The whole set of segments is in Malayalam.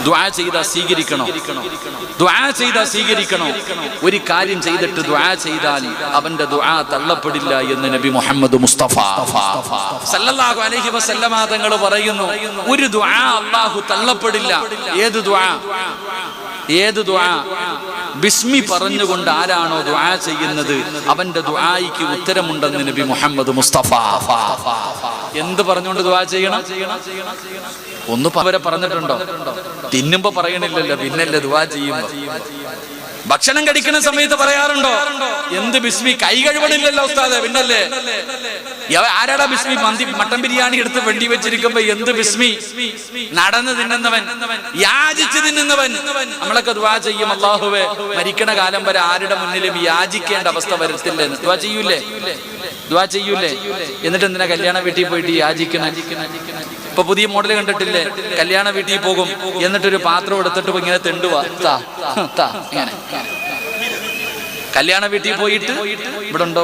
ദുആ ചെയ്താൽ സ്വീകരിക്കണോ? ദുആ ചെയ്താൽ സ്വീകരിക്കണോ? ഒരു കാര്യം ചെയ്തിട്ട് ദുആ ചെയ്താൽ അവന്റെ ദുആ തള്ളപ്പെടില്ല എന്ന് നബി മുഹമ്മദ് മുസ്തഫ സല്ലല്ലാഹു അലൈഹി വസല്ലമ തങ്ങൾ പറയുന്നു, ഒരു ദുആ അല്ലാഹു തള്ളപ്പെടില്ല. ഏത് ദുആ? ഏത് ദുആ? ബിസ്മി പറഞ്ഞുകൊണ്ട് ആരാണോ ദുആ ചെയ്യുന്നത് അവന്റെ ദുആയ്ക്ക് ഉത്തരമുണ്ടെന്ന് നബി മുഹമ്മദ് മുസ്തഫ. എന്ത് പറഞ്ഞുകൊണ്ട് ദുആ ചെയ്യണം? ഒന്ന് അവരെ പറഞ്ഞിട്ടുണ്ടോ? തിന്നുമ്പോ പറയണില്ലല്ലോ, പിന്നല്ലേ ദുആ ചെയ്യുമ്പോ. ഭക്ഷണം കഴിക്കുന്ന സമയത്ത് പറയാറുണ്ടോ? എന്ത് ബിസ്മി? കൈ കഴുകണില്ലല്ലോ ഉസ്താദേ, പിന്നല്ലേ. ആരാടാ ബിസ്മി? മട്ടൻ ബിരിയാണി എടുത്ത് വെണ്ടി വെച്ചിരിക്കുമ്പോ എന്ത് ബിസ്മി? നടന്ന് തിന്നുന്നവൻ, യാചിച്ച് തിന്നുന്നവൻ. നമ്മളൊക്കെ ദുആ ചെയ്യും, അല്ലാഹുവേ മരിക്കണ കാലം വരെ ആരുടെ മുന്നിലും യാചിക്കേണ്ട അവസ്ഥ വരത്തില്ലെന്ന്. ദുആ ചെയ്യൂലേ? ദുആ ചെയ്യൂലേ? എന്നിട്ട് എന്തിനാ കല്യാണ വീട്ടിൽ പോയിട്ട് യാചിക്കണം? ഇപ്പൊ പുതിയ മോഡൽ കണ്ടിട്ടില്ലേ? കല്യാണ വീട്ടിൽ പോകും, എന്നിട്ടൊരു പാത്രം എടുത്തിട്ട് ഇങ്ങനെ തെണ്ടുവാ, ഇങ്ങനെ. കല്യാണ വീട്ടിൽ പോയിട്ട് ഇവിടെ ഉണ്ടോ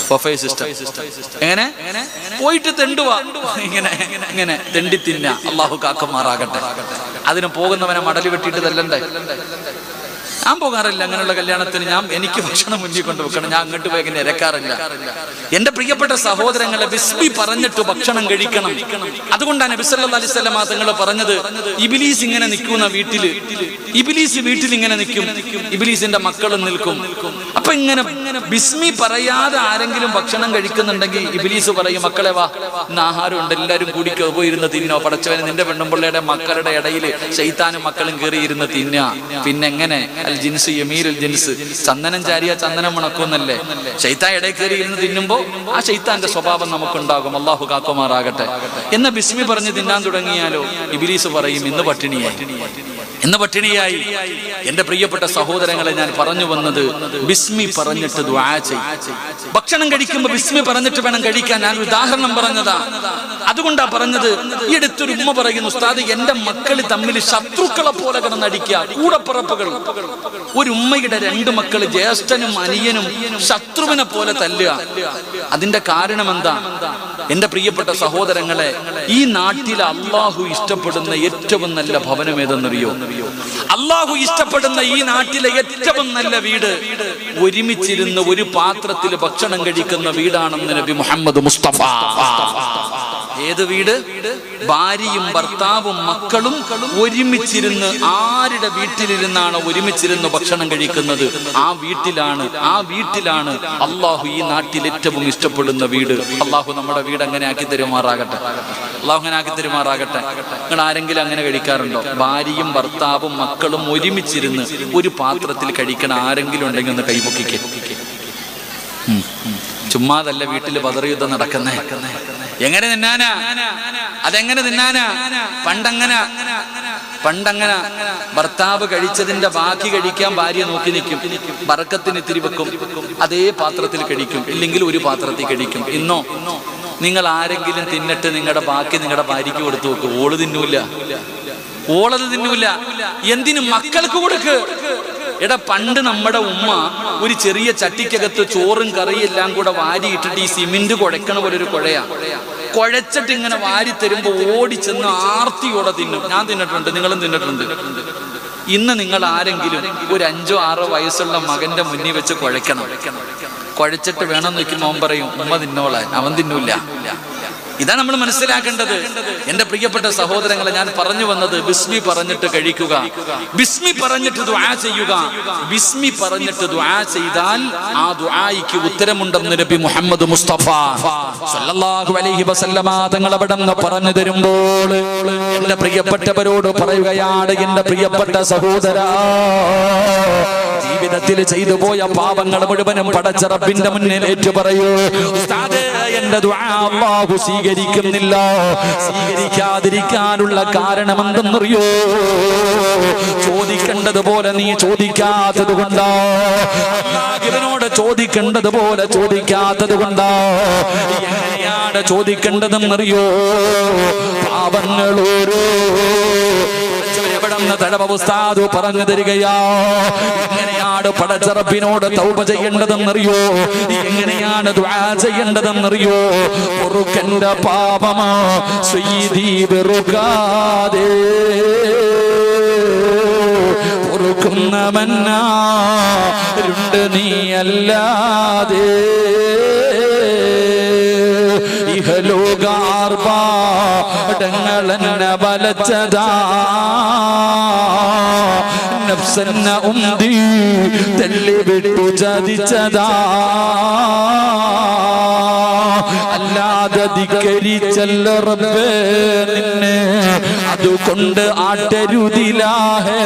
ബൊഫേ സിസ്റ്റം, എങ്ങനെ പോയിട്ട് തെണ്ടുവാ, ഇങ്ങനെ ഇങ്ങനെ തെണ്ടി തിന്ന. അള്ളാഹു കാക്കമാറാകട്ടെ. അതിന് പോകുന്നവനെ മടല് വെട്ടിയിട്ട് തല്ലണ്ടേ? ഞാൻ പോകാറില്ല അങ്ങനെയുള്ള കല്യാണത്തിന്. എനിക്ക് ഭക്ഷണം മുന്നിൽ കൊണ്ടുവെക്കണം. ഞാൻ അങ്ങോട്ട് പോയി ഇങ്ങനെ ഇരക്കാറില്ല. എന്റെ പ്രിയപ്പെട്ട സഹോദരങ്ങളെ, ബിസ്മി പറഞ്ഞിട്ട് ഭക്ഷണം കഴിക്കണം. അതുകൊണ്ടാണ് നബി സല്ലല്ലാഹു അലൈഹി വസല്ലം തങ്ങൾ പറഞ്ഞത്, ഇബ്ലീസ് ഇങ്ങനെ നിൽക്കുന്ന വീട്ടില്, ഇബ്ലീസ് വീട്ടിൽ ഇങ്ങനെ നിൽക്കും, ഇബ്ലീസിന്റെ മക്കളും നിൽക്കും. അപ്പൊ ഇങ്ങനെ ബിസ്മി പറയാതെ ആരെങ്കിലും ഭക്ഷണം കഴിക്കുന്നുണ്ടെങ്കിൽ ഇബ്ലീസ് പറയും, മക്കളെ വാ, ഇന്ന് ആഹാരം ഉണ്ട്, എല്ലാവരും കൂടിക്കോ, പോയിരുന്ന് തിന്നോ. പടച്ചവനെ, നിന്റെ പെണ്ണുമ്പിള്ളയുടെ മക്കളുടെ ഇടയിൽ ശൈത്താനും മക്കളും കയറി ഇരുന്ന് തിന്ന. പിന്നെ എങ്ങനെ? അൽ ജിൻസ് യമീലുൽ ജിൻസ്, ചന്ദനം ചാരിയ ചന്ദനം മണക്കുന്നല്ലേ. ശൈത്താൻ ഇടയിൽ കയറി ഇരുന്ന് തിന്നുമ്പോ ആ ശൈത്താന്റെ സ്വഭാവം നമുക്കുണ്ടാകും. അള്ളാഹു കാക്കുമാറാകട്ടെ. എന്ന ബിസ്മി പറഞ്ഞ് തിന്നാൻ തുടങ്ങിയാലോ ഇബ്ലീസ് പറയും, ഇന്ന് പട്ടിണിയായി, ഇന്ന് പട്ടിണിയായി. എന്റെ പ്രിയപ്പെട്ട സഹോദരങ്ങളെ, ഞാൻ പറഞ്ഞു വന്നത് ബിസ്മി പറഞ്ഞിട്ട് ദുആ ചെയ്യ്. ഭക്ഷണം കഴിക്കുമ്പോ ബിസ്മി പറഞ്ഞിട്ട് വേണം കഴിക്കാൻ. ഞാൻ ഉദാഹരണം പറഞ്ഞതാ, അതുകൊണ്ടാ പറഞ്ഞത്. ഈ അടുത്തൊരു ഉമ്മ പറയുന്നു, ഉസ്താദ് എന്റെ മക്കള് തമ്മിൽ ശത്രുക്കളെ പോലെ കിടന്നടിക്കുക, കൂടപ്പിറപ്പുകൾ. ഒരു ഉമ്മയുടെ 2 മക്കള്, ജ്യേഷ്ഠനും അനിയനും ശത്രുവിനെ പോലെ തല്ലുക. അതിന്റെ കാരണം എന്താ? എന്റെ പ്രിയപ്പെട്ട സഹോദരങ്ങളെ, ഈ നാട്ടിൽ അള്ളാഹു ഇഷ്ടപ്പെടുന്ന ഏറ്റവും നല്ല ഭവനം ഏതെന്നറിയോ? അള്ളാഹു ഇഷ്ടപ്പെടുന്ന ഈ നാട്ടിലെ ഏറ്റവും നല്ല വീട് ഒരുമിച്ചിരുന്ന് ഒരു പാത്രത്തിൽ ഭക്ഷണം കഴിക്കുന്ന വീടാണെന്ന് നബി മുഹമ്മദ് മുസ്തഫ. ഏത് വീട്? ഭാര്യയും ഭർത്താവും മക്കളും ഒരുമിച്ചിരുന്ന്, ആരുടെ വീട്ടിലിരുന്നാണ് ഒരുമിച്ചിരുന്ന് ഭക്ഷണം കഴിക്കുന്നത് ആ വീട്ടിലാണ് അള്ളാഹു ഈ നാട്ടിൽ ഏറ്റവും ഇഷ്ടപ്പെടുന്ന വീട്. അള്ളാഹു നമ്മുടെ വീട് അങ്ങനെ ആക്കി തരുമാറാകട്ടെ. അള്ളാഹു അങ്ങനെ ആക്കി തരുമാറാകട്ടെ. നിങ്ങൾ ആരെങ്കിലും അങ്ങനെ കഴിക്കാറുണ്ടോ? ഭാര്യയും ഭർത്താവും മക്കളും ഒരുമിച്ചിരുന്ന് ഒരു പാത്രത്തിൽ കഴിക്കണ ആരെങ്കിലും ഉണ്ടെങ്കിൽ ഒന്ന് കൈപൊക്കിക്കേ. ചുമ്മാതല്ല വീട്ടിൽ ബദർ യുദ്ധം നടക്കുന്നേ. എങ്ങനെ തിന്നാനാ? അതെങ്ങനെ തിന്നാനാ? പണ്ടങ്ങനെ ഭർത്താവ് കഴിച്ചതിന്റെ ബാക്കി കഴിക്കാൻ ഭാര്യ നോക്കി നിൽക്കും, ബറക്കത്തിന് ഇത്തിരി വെക്കും, അതേ പാത്രത്തിൽ കഴിക്കും, ഇല്ലെങ്കിൽ ഒരു പാത്രത്തിൽ കഴിക്കും. ഇന്നോ നിങ്ങൾ ആരെങ്കിലും തിന്നിട്ട് നിങ്ങളുടെ ബാക്കി നിങ്ങളുടെ ഭാര്യയ്ക്ക് കൊടുത്തു വെക്കും. ഓള് തിന്നൂല, ഓളത് തിന്നൂല. എന്തിനും മക്കൾക്ക് കൊടുക്ക്. എടാ, പണ്ട് നമ്മുടെ ഉമ്മ ഒരു ചെറിയ ചട്ടിക്കകത്ത് ചോറും കറിയും എല്ലാം കൂടെ വാരിയിട്ടിട്ട് ഈ സിമെന്റ് കുഴക്കണ പോലെ ഒരു കുഴയാ, കുഴച്ചിട്ട് ഇങ്ങനെ വാരി തരുമ്പോ ഓടിച്ചെന്ന് ആർത്തിയോടെ തിന്നും. ഞാൻ തിന്നിട്ടുണ്ട്, നിങ്ങളും തിന്നിട്ടുണ്ട്. ഇന്ന് നിങ്ങൾ ആരെങ്കിലും ഒരു 5 or 6 വയസ്സുള്ള മകന്റെ മുന്നിൽ വെച്ച് കുഴക്കണം, കുഴച്ചിട്ട് വേണം നോക്കുമ്പോൾ അവൻ പറയും ഉമ്മ തിന്നോളാൻ, അവൻ തിന്നൂല. ഇതാണ് നമ്മൾ മനസ്സിലാക്കേണ്ടത്. എന്റെ പ്രിയപ്പെട്ട സഹോദരങ്ങളെ, ഞാൻ പറഞ്ഞു വന്നത് ബിസ്മി പറഞ്ഞിട്ട് കഴിക്കുക, ബിസ്മി പറഞ്ഞിട്ട് ദുആ ചെയ്യുക. ബിസ്മി പറഞ്ഞിട്ട് ദുആ ചെയ്താൽ ആ ദുആയ്ക്ക് ഉത്തരമുണ്ടെന്ന് നബി മുഹമ്മദ് മുസ്തഫ സല്ലല്ലാഹു അലൈഹി വസല്ലമ തങ്ങൾ അവിടെന്ന് പറഞ്ഞു തരുമ്പോൾ എന്റെ പ്രിയപ്പെട്ടവരോട് പറയുകയാണ്, എന്റെ പ്രിയപ്പെട്ട സഹോദരാ, ജീവിതത്തിൽ ചെയ്തു പോയ പാപങ്ങൾ മുഴുവനും പടച്ച റബ്ബിന്റെ മുന്നിൽ ഏറ്റു പറയൂ. ഉസ്താദേ, എന്റെ ദുആ അല്ലാഹു സ്വീകരിക്കുന്നില്ല. സ്വീകരിക്കാതിരിക്കാനുള്ള കാരണം എന്തെന്നറിയോ? ചോദിക്കേണ്ടതുപോലെ നീ ചോദിക്കാത്തത് കൊണ്ടാ. അല്ലാഹുവിനോട് ചോദിക്കേണ്ടതുപോലെ ചോദിക്കാത്തത് കൊണ്ടാ. എങ്ങനെയാണ് ചോദിക്കേണ്ടതെന്നറിയോ? പാപങ്ങളോരോ ഇവിടെ തഴവ ഉസ്താദ് പറഞ്ഞു തരികയാ. എങ്ങനെയാണ് പടച്ചറപ്പിനോട് തൗബ ചെയ്യേണ്ടതെന്നറിയോ? എങ്ങനെയാണ് ദുആ ചെയ്യേണ്ടതെന്നറിയോ? പൊറുക്കന്റെ പാപമാ സയ്യിദി വെറുക്കാതെ പൊറുക്കുന്നവനാരുണ്ട് നീയല്ലാതെ. ഇഹലോകാർഭാടങ്ങളെന്നെ വലച്ചതാ, നഫ്സെന്ന ഉന്തി തള്ളിവിട്ടു ചതിച്ചതാ. അല്ലാതെ ധിക്കരിച്ചല്ല റബ്ബേ നിന്നെ, അതുകൊണ്ട് ആട്ടരുതിലാഹേ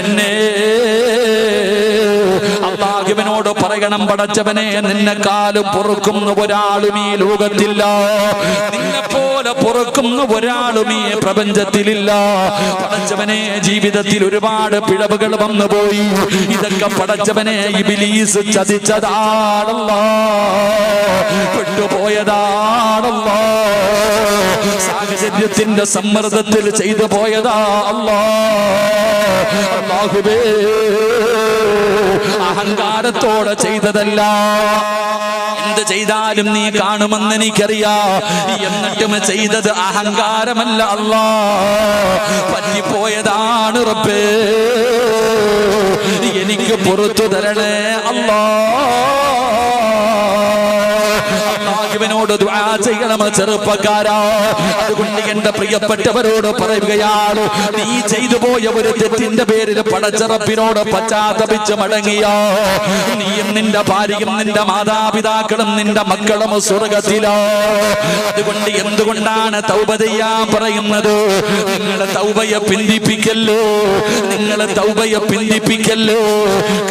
എന്നെ. അല്ലാഹുവിനോട് പറയണം, പടച്ചവനെ നിന്നെക്കാളും പൊറുക്കുന്ന ഒരാളും ഈ ലോകത്തില്ല, നിന്നെ പോലെ പൊറുക്കുന്ന ഒരാളും ഈ പ്രപഞ്ചത്തിലില്ല. പടച്ചവനെ ജീവിതത്തിൽ ഒരുപാട് പിഴവുകൾ വന്നുപോയി, ഇതൊക്കെ പടച്ചവനെ ഇബ്ലീസ് ചതിച്ചതാണല്ലോ, പെട്ടുപോയതാണല്ലോ, സാഹചര്യത്തിന്റെ സമ്മർദ്ദത്തിൽ ചെയ്തു പോയതാ അല്ലാ. അല്ലാഹുവേ അഹങ്കാരത്തോടെ ചെയ്തതല്ല, എന്ത് ചെയ്താലും നീ കാണുമെന്ന് എനിക്കറിയാം, എന്നിട്ടും ചെയ്തത് അഹങ്കാരമല്ല അല്ലാ, പറ്റിപ്പോയതാണ് റബ്ബേ, എനിക്ക് പുറത്തു തരണേ അല്ലാ. അല്ലാഹുവിനോട് ദുആ ചെയ്യണം ചെറുപ്പക്കാരാ. അതുകൊണ്ട് എന്റെ പ്രിയപ്പെട്ടവരോട് പറയുകയാണ്, നീ ചെയ്തു പോയ ഒരു തെറ്റിന്റെ പേരിൽ പടച്ചറപ്പിനോട് പശ്ചാത്തപിച്ച് മടങ്ങിയോ, നീയും നിന്റെ ഭാര്യയും നിന്റെ മാതാപിതാക്കളും നിന്റെ മക്കളും സ്വർഗത്തിലോ. അതുകൊണ്ട് എന്തുകൊണ്ടാണ് തൗബ ചെയ്യാൻ പറയുന്നത്? നിങ്ങളെ തൗബയെ പിന്തിപ്പിക്കല്ലോ, നിങ്ങളെ തൗബയെ പിന്തിപ്പിക്കല്ലോ.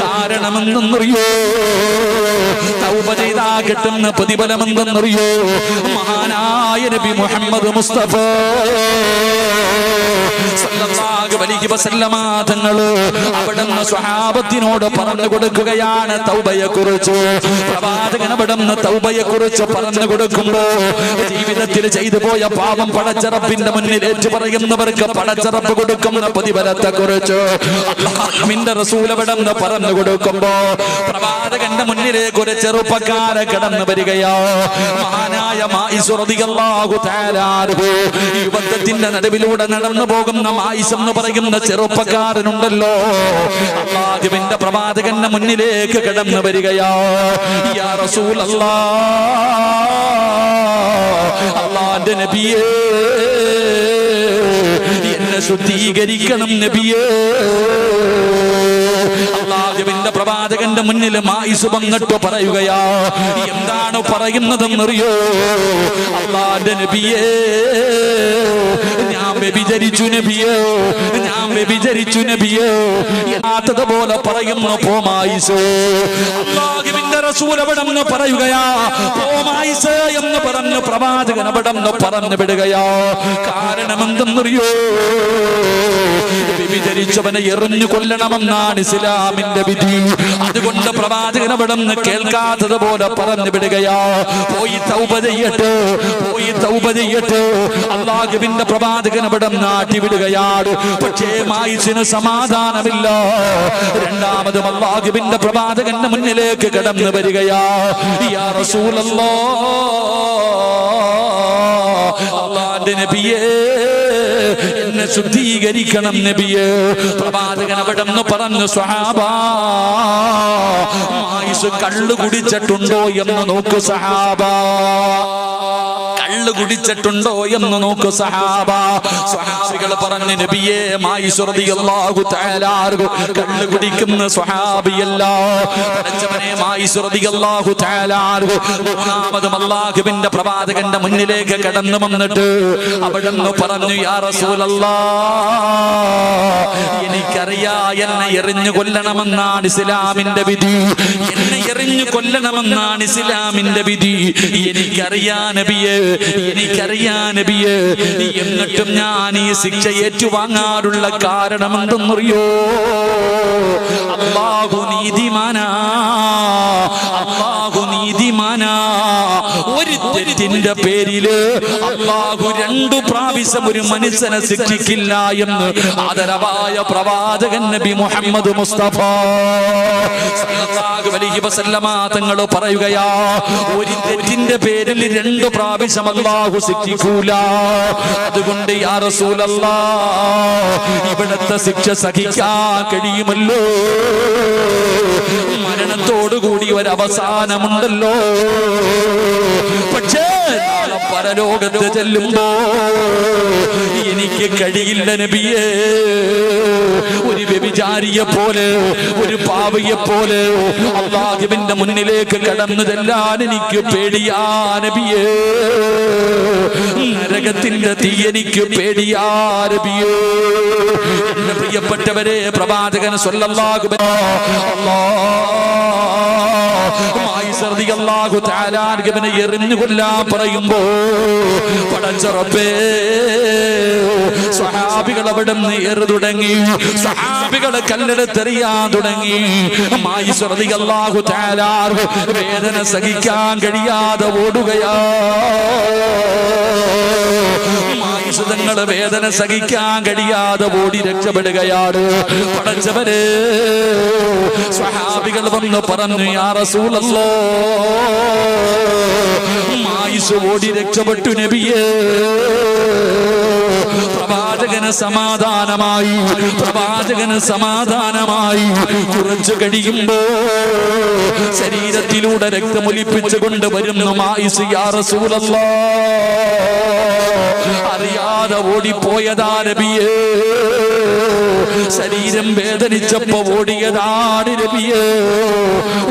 കാരണമെന്നറിയോ? തൗബ ചെയ്താ കിട്ടുന്ന പ്രതിഫലമെന്തെന്നറിയോ? മഹാനായ നബി മുഹമ്മദ് മുസ്തഫ സല്ലല്ലാഹു അലൈഹി വസല്ലമ തങ്ങൾ അവിടുന്ന് സ്വഹാബത്തിനോട് പറഞ്ഞു കൊടുക്കുകയാണ് തൗബയെ കുറിച്ച്. പ്രവാചകൻ അവിടുന്ന് തൗബയെ കുറിച്ച് പറഞ്ഞു കൊടുക്കുമ്പോ ജീവിതത്തിൽ ചെയ്തു പോയ പാപം പടച്ചറപ്പിന്റെ മുന്നിൽ ഏറ്റു പറയുന്നവർക്ക് പടച്ചറപ്പ് കൊടുക്കുന്ന പ്രതിഫലത്തെ കുറിച്ച് അല്ലാഹുവിന്റെ റസൂൽ അവിടുന്ന് പറഞ്ഞു കൊടുക്കുമ്പോ പ്രവാചകന്റെ മുന്നിലേക്ക് ഒരു ചെറുപ്പക്കാരെ കടന്നു വരികയോ. മഹാനായ മായിസ് റളിയല്ലാഹു തആല അൻഹു യുവത്വത്തിന്റെ നടുവിലൂടെ നടന്നു പോകുന്ന മായിസ് എന്ന് പറയുന്ന ചെറുപ്പക്കാരനുണ്ടല്ലോ, അല്ലാഹുവിന്റെ പ്രവാചകന്റെ മുന്നിലേക്ക് കടന്നു വരികയോ. യാ റസൂലല്ലാഹ്, അല്ലാഹുവിന്റെ നബിയേ എന്നെ ശുദ്ധീകരിക്കണം നബിയേ. അല്ലാഹുവിന്റെ പ്രവാചകന്റെ മുന്നിൽ മായിസ് വന്നിട്ട് പറയുകയാ. എന്താണ് പറയുന്നതെന്നറിയോ? അല്ലാഹുവിന്റെ നബിയേ, ഞാൻ വ്യഭിചരിച്ചു നബിയേ, ഞാൻ വ്യഭിചരിച്ചു നബിയേ പോലെ പറയുന്നു പോമായിസ്. അല്ലാഹുവിന്റെ റസൂൽ അവിടെ നിന്ന് പറയുകയാ പോമായിസ് എന്ന് പറഞ്ഞു പ്രവാചകൻ അവിടെ നിന്ന് പറഞ്ഞു വിടുകയാ. കാരണം എന്തെന്നറിയോ? വ്യഭിചരിച്ചവനെ എറിഞ്ഞു കൊല്ലണമെന്നാണ് ഇസ്ലാമിന്റെ വിധി. അതുകൊണ്ട് പ്രവാചകൻ അവിടെ നിന്ന് കേൾക്കാത്തത് പോലെ പറഞ്ഞു വിടുകയാ. പോയി തൗബ ചെയ്യട്ടെ, പോയി തൗബ ചെയ്യട്ടെ. അല്ലാഹുവിന്റെ പ്രവാചകൻ അവിടെ നാട്ടി വിടുകയാണ്. പക്ഷേ മായിസിന് സമാധാനമില്ല. രണ്ടാമതും അല്ലാഹുവിന്റെ പ്രവാചകന്റെ മുന്നിലേക്ക് കടന്നു വരികയാ. യാ റസൂലല്ലാഹ്, അല്ലാഹുവിന്റെ നബിയേ എന്നെ ശുദ്ധീകരിക്കണം നബിയേ. പ്രവാചകൻ അവിടെ നിന്ന് പറഞ്ഞു സ്വഹാബാ, മായിസ് കള്ളു കുടിച്ചിട്ടുണ്ടോ എന്ന് നോക്കൂ സഹാബാ, കള്ളു കുടിച്ചിട്ടുണ്ടോ എന്ന് നോക്കൂ സഹാബ. സ്വഹാബികൾ പറഞ്ഞു നബിയേ മായിസ് റളിയല്ലാഹു തആല അൻഹു കള്ളു കുടിക്കുന്ന സ്വഹാബിയല്ല. പടച്ചവനെ മായിസ് റളിയല്ലാഹു തആല അൻഹു മൂന്നാമതും അല്ലാഹുവിന്റെ പ്രവാചകന്റെ മുന്നിലേക്ക് കടന്നു വന്നിട്ട് അവിടുന്ന് പറഞ്ഞു യാ റസൂലല്ലാഹ്, എനിക്കറിയാ എന്നെ എറിഞ്ഞു കൊല്ലണമെന്നാണ് ഇസ്ലാമിന്റെ വിധി, എന്നെ എറിഞ്ഞു കൊല്ലണമെന്നാണ് ഇസ്ലാമിന്റെ വിധി. എനിക്കറിയാ നബിയേ, എനിക്കറിയാ നബിയേ, എന്നിട്ടും ഞാൻ ഈ ശിക്ഷ ഏറ്റുവാങ്ങാനുള്ള കാരണം എന്തെന്നറിയോ? അല്ലാഹു നീതിമാനാ, അല്ലാഹു നീതിമാനാ. ഒരു തെറ്റിന്റെ പേരില് അല്ലാഹു 2 പ്രാവശ്യം ഒരു മനുഷ്യനെ ശിക്ഷിക്കില്ല എന്ന് ആദരവായ പ്രവാചകൻ നബി മുഹമ്മദ് മുസ്തഫ സല്ലല്ലാഹു അലൈഹി വസല്ലമ തങ്ങൾ പറയുകയാ, ഒരു തെറ്റിന്റെ പേരിൽ 2 പ്രാവശ്യം അല്ലാഹു ശിക്ഷിക്കൂല. അതുകൊണ്ട് യാ റസൂലല്ലാഹ്, ഇവിടത്തെ ശിക്ഷ സഹിക്കാൻ കഴിയുമല്ലോ? മരണത്തോടുകൂടി ഒരു അവസാനമുണ്ടല്ലോ. പക്ഷേ പരലോകത്ത് ചെല്ലുമ്പോ എനിക്ക് കഴിയില്ല നബിയേ. ഒരു വ്യഭിചാരിയെ പോലെ, ഒരു പാവിയെ പോലെ അല്ലാഹുവിന്റെ മുന്നിലേക്ക് കടന്നു ചെല്ലാൻ എനിക്ക് പേടിയാ നബിയേ. നരകത്തിന്റെ തീ എനിക്ക് പേടിയാ നബിയേ. എന്റെ പ്രിയപ്പെട്ടവരെ, പ്രവാചകൻ സ്വല്ലല്ലാഹു റളിയല്ലാഹു തആല അൻഹുവിനെ എറിഞ്ഞു കൊല്ലാൻ പറയുമ്പോ പടച്ച റബ്ബേ, സ്വഹാബികൾ അവിടെ നിന്ന് ഏറ് തുടങ്ങി, സ്വഹാബികളെ കല്ലെടുത്തെറിയാൻ തുടങ്ങി. മായിസ് റളിയല്ലാഹു തആല വേദന സഹിക്കാൻ കഴിയാതെ ഓടുകയാ. മായിസുതങ്ങൾ വേദന സഹിക്കാൻ കഴിയാതെ ഓടി രക്ഷപ്പെടുകയാണ്. പടച്ചവരെ, സ്വഹാബികൾ വന്ന് പറഞ്ഞു, യാ റസൂലല്ലാഹ്, മായിസ് ഓടി രക്ഷപ്പെട്ടു നബിയേ. പ്രവാചകന് സമാധാനമായി, പ്രവാചകന് സമാധാനമായി. കുറച്ചു കഴിയുമ്പോ ശരീരത്തിലൂടെ രക്തമൊലിപ്പിച്ചു കൊണ്ട് വരുന്നു മായിസ്. യാ റസൂലല്ലാഹ്, അറിയാതെ ഓടിപ്പോയതാ നബിയേ. ശരീരം വേദനിച്ചപ്പോ ഓടിയതാണ് നബിയേ.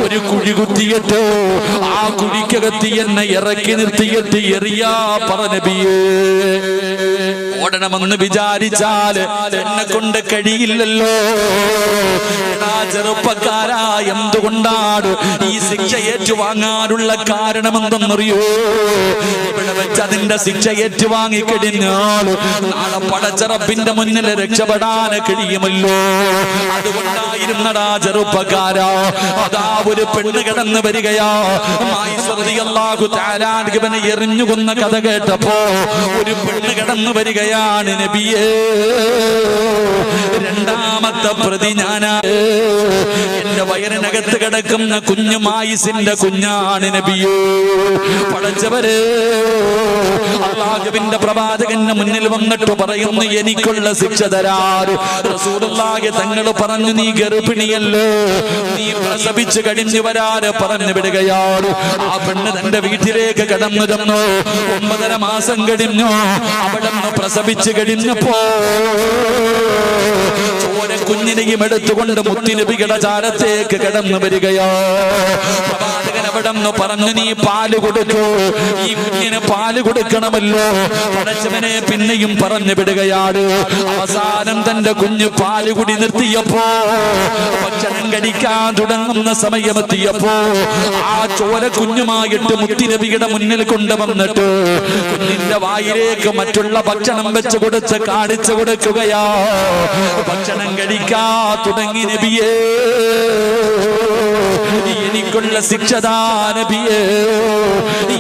ഒരു കുഴി കുത്തിയിട്ട് ആ കുഴിക്കകത്തി എന്നെ ഇറക്കി നിർത്തിയിട്ട് എറിയാ പറ നബിയേ. ഓടണമെന്ന് വിചാരിച്ചാൽ എന്നെ കൊണ്ട് കഴിയില്ലല്ലോ. ചെറുപ്പക്കാരാ, എന്തുകൊണ്ടാണ് ഈ ശിക്ഷ ഏറ്റുവാങ്ങാനുള്ള കാരണമെന്തെന്നറിയോ? ഇവിടെ വെച്ച് അതിന്റെ ശിക്ഷ ഏറ്റുവാങ്ങിക്കഴിഞ്ഞാൽ നാളെ പടച്ച റബ്ബിന്റെ മുന്നിൽ രക്ഷപ്പെടാൻ കഴിയുമല്ലോ. അതുകൊണ്ടായിരുന്നടാ ചെറുപ്പക്കാരാ, അതാ ഒരു പെണ്ണ് കിടന്നു വരികയാ. മായിസ് റളിയല്ലാഹു തആല അൻഹുവിനെ എറിഞ്ഞു കൊന്ന കഥ കേട്ടപ്പോ ഒരു പെണ്ണ് കിടന്നു വരികയാണ് നബിയേ. രണ്ടാമത്തെ പ്രതി ഞാനാ. എന്റെ വയറിനകത്ത് കിടക്കുന്ന കുഞ്ഞു മായിസിന്റെ കുഞ്ഞാണ് നബിയേ. പടച്ചവരെ, അല്ലാഹുവിന്റെ പ്രവാചകന്റെ മുന്നിൽ വന്നിട്ട് പറയുന്നു, എനിക്കുള്ള ശിക്ഷ തരാറ്. റസൂലുള്ളാഹി തങ്ങൾ പറഞ്ഞു, നീ ഗർഭിണിയല്ലോ, നീ പ്രസവിച്ചു കഴിഞ്ഞു വരാറ് പറഞ്ഞു വിടുകയാണ്. ആ പെണ്ണ് തന്റെ വീട്ടിലേക്ക് കടന്നു ചെന്നു. 9.5 മാസം കഴിഞ്ഞു. അവിടെ നിന്ന് പ്രസവിച്ചു കഴിഞ്ഞപ്പോ ചോര കുഞ്ഞിനെയും എടുത്തുകൊണ്ട് മുത്തുനബിയുടെ ചാരത്തേക്ക് കടന്നു വരികയോ. പ്രവാചകൻ അവിടെ നിന്ന് പറഞ്ഞു, നീ പാല് കൊടുക്കൂ, ഈ കുഞ്ഞിന് പാല് കൊടുക്കണമല്ലോ. പടച്ചവനെ പിന്നെയും പറഞ്ഞു വിടുകയാണ്. അവസാനം തന്റെ കുഞ്ഞ് പാല് കുടി നിർത്തിയപ്പോ, ഭക്ഷണം കഴിക്കാൻ തുടങ്ങുന്ന സമയമെത്തിയപ്പോ ആ ചോര കുഞ്ഞുമായിട്ട് മുത്തുനബിയുടെ മുന്നിൽ കൊണ്ടുവന്നിട്ട് കുഞ്ഞിന്റെ വായിലേക്ക് മറ്റുള്ള ഭക്ഷണം വെച്ച് കൊടുത്ത് കാണിച്ചു കൊടുക്കുകയാ. ഭക്ഷണം കഴിക്കാ തുടങ്ങി നബിയേ. എനിക്കുള്ള ശിക്ഷതാ നബിയേ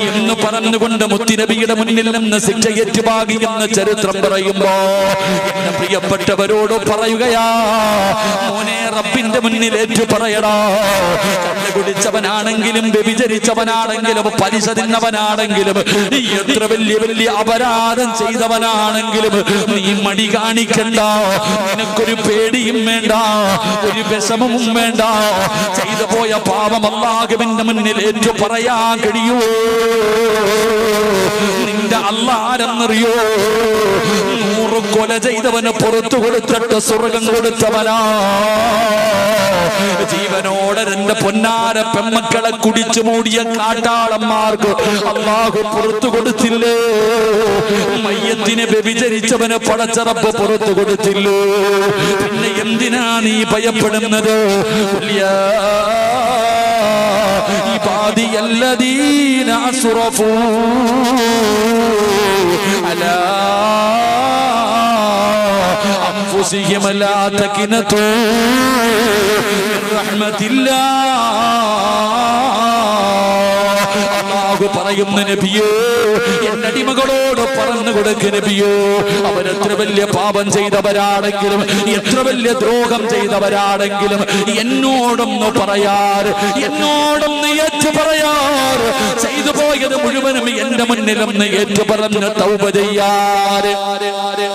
എന്ന് പറഞ്ഞുകൊണ്ട് മുത്തുനബിയുടെ മുന്നിൽ നിന്ന് ശിക്ഷ ഏറ്റുവാങ്ങി എന്ന് ചരിത്രം പറയുമ്പോ എന്റെ പ്രിയപ്പെട്ടവരോട് പറയുകയാ, മോനെ, റബ്ബിന്റെ മുന്നിൽ ഏറ്റു പറയടാ. കള്ളു കുടിച്ചവനാണെങ്കിലും വ്യഭിചരിച്ചവനാണെങ്കിലും പലിശ തിന്നവനാണെങ്കിലും എത്ര വലിയ വലിയ അപരാധം ചെയ്തവനാണെങ്കിലും നീ മടി കാണിക്കണ്ട. നിനക്കൊരു പേടിയും വേണ്ട, ഒരു വിഷമവും വേണ്ട. ചെയ്തു പോയ പാപം അല്ലാഹുവിന്റെ മുന്നിൽ ഏറ്റു പറയാൻ കഴിയൂ. നിന്റെ അല്ലാഹുവെന്നറിയോ? 100 കൊല ചെയ്തവന് പുറത്തു കൊടുത്തിട്ട് സ്വർഗം കൊടുത്തവനാ. ജീവനോടെ എന്റെ പൊന്നാര പെമ്മക്കളെ കുടിച്ചു മൂടിയ കാട്ടാളന്മാർക്ക് അല്ലാഹു പുറത്തു കൊടുത്തില്ലേ? മയ്യത്തിനെ വ്യഭിചരിച്ചവന് പടച്ച റബ്ബ് പുറത്തു കൊടുത്തില്ലോ? പിന്നെ എന്തിനാ നീ ഭയപ്പെടുന്നത്? عبادي الذين أسرفوا على أنفسهم لا تقنطوا من رحمة الله. അല്ലാഹു പറയുന്നു നബിയേ, എന്റെ അടിമകളോട് പറഞ്ഞു കൊടുക്ക് നബിയേ, അവരെത്ര വലിയ പാപം ചെയ്തവരാണെങ്കിലും എത്ര വലിയ ദ്രോഹം ചെയ്തവരാണെങ്കിലും എന്നോടൊന്ന് പറയാറ്, എന്നോടൊന്ന് ഏറ്റു പറയാറ്, ചെയ്തു പോയത് മുഴുവനും എന്റെ മുന്നിലൊന്ന് ഏറ്റു പറഞ്ഞ് തൗബ ചെയ്യാറ്.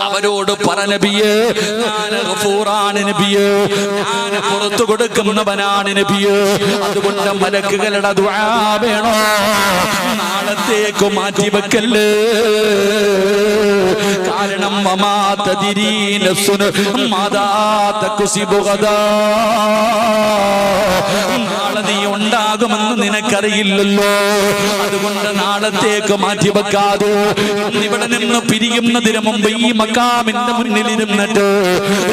അവരോട് പറ നബിയേ, ഞാൻ ഗഫൂറാണ് നബിയേ, ഞാൻ പുറത്തു കൊടുക്കുന്നവനാണ് നബിയേ. അതുകൊണ്ട് മലക്കുകളുടെ ദുആ വേണോ, നാളത്തേക്ക് മാറ്റിവെക്കല്ലേ. കാരണം വമാ തദ്രീ നഫ്സുൻ മാദാ തക്സിബു ഗദാ, നാളെ നീ ഉണ്ടാകുമെന്ന് നിനക്കറിയില്ലല്ലോ. അതുകൊണ്ട് നാളത്തേക്ക് മാറ്റിവെക്കാതെ ഇവിടെ നിന്ന് പിരിയുന്നതിന് മുമ്പ് ഈ മക്കാമിന്റെ മുന്നിലിരുന്നിട്ട്